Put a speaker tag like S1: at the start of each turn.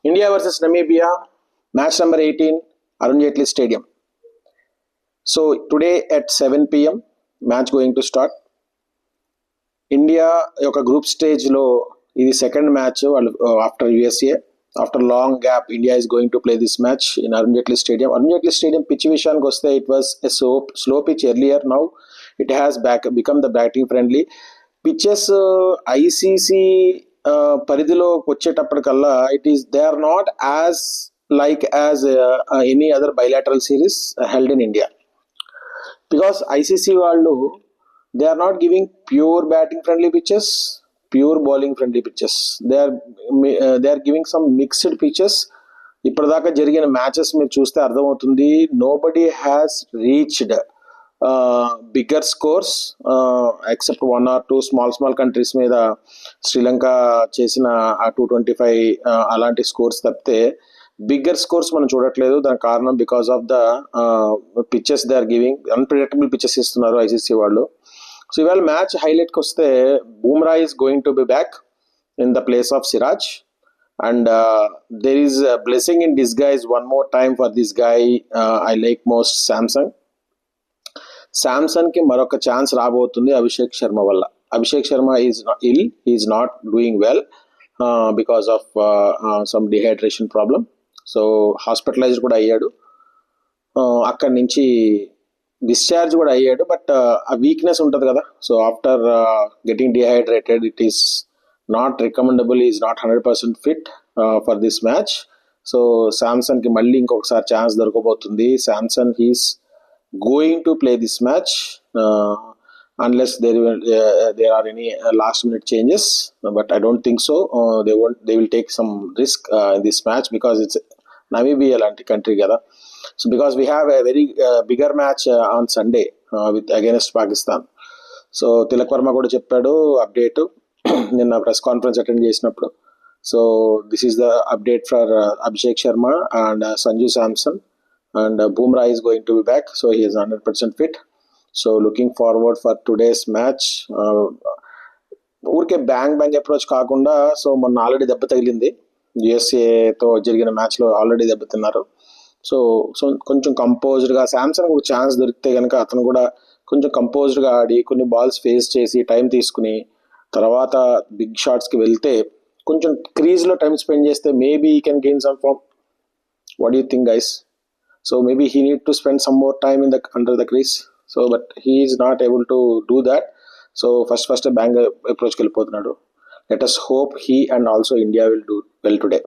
S1: India versus Namibia, match number 18, Arun Jaitley Stadium. So today at 7 p.m. match going to start. India యొక్క group స్టేజ్లో ఇది second match వాళ్ళు after USA after long gap India is going to play this match in Arun Jaitley stadium. Arun Jaitley stadium pitch విషయానికి వస్తే it was a slow pitch earlier. Now it has become the batting friendly pitches. ICC పరిధిలోకి వచ్చేటప్పటికల్లా it is they are not as like as any other bilateral series held in India, because ICC వాళ్ళు they are not giving pure batting friendly pitches, pure bowling friendly pitches. They are giving some mixed pitches. ఇప్పటిదాకా జరిగిన matches మీరు చూస్తే అర్థమవుతుంది, nobody has reached bigger scores except 1 or 2 small countries మీద శ్రీలంక చేసిన 225 అలాంటి scores తప్పితే బిగ్గర్ స్కోర్స్ మనం చూడట్లేదు. దానికి కారణం because of the pitches they are giving unpredictable pitches ఇస్తున్నారు ఐసీసీ వాళ్ళు. సో ఇవాళ మ్యాచ్ హైలైట్కి వస్తే Bumrah is going to be back in the place of Siraj and there is blessing in disguise one more time for this guy. I like most శాంసంగ్కి మరొక chance రాబోతుంది అభిషేక్ శర్మ వల్ల. Abhishek Sharma is is not doing well because of some dehydration problem. So hospitalised కూడా అయ్యాడు, అక్కడి నుంచి discharge కూడా అయ్యాడు. బట్ ఆ వీక్నెస్ ఉంటుంది కదా, so after getting dehydrated it is not recommendable, is not 100% fit for this match. So శాంసన్కి మళ్ళీ ఇంకొకసారి ఛాన్స్ దొరకబోతుంది. Samson he's going to play this match unless there are any last minute changes, but I don't think so. They will take some risk in this match because it's Namibia lanti country kada. So because we have a very bigger match on Sunday with against Pakistan. So Tilak Verma kuda cheppadu update ninna press conference attend chesinappudu. So this is the update for Abhishek Sharma and Sanju Samson, and Bumrah is going to be back, so he is 100% fit. So looking forward for today's match. ఊరికే bang approach కాకుండా, so మొన్న already దెబ్బ తగిలింది యుఎస్ఏతో జరిగిన మ్యాచ్లో, already దెబ్బతిన్నారు. So కొంచెం కంపోజ్డ్గా Samsung ఒక chance దొరికితే కనుక అతను కూడా కొంచెం కంపోజ్డ్గా ఆడి కొన్ని బాల్స్ ఫేస్ చేసి టైం తీసుకుని తర్వాత బిగ్ షాట్స్కి వెళ్తే, కొంచెం క్రీజ్లో టైం స్పెండ్ చేస్తే maybe he can gain some form. What you think guys? So maybe he need to spend some more time in the under the crease. So but he is not able to do that. So first bang approach ki vellipothunadu. Let us hope he and also India will do well today.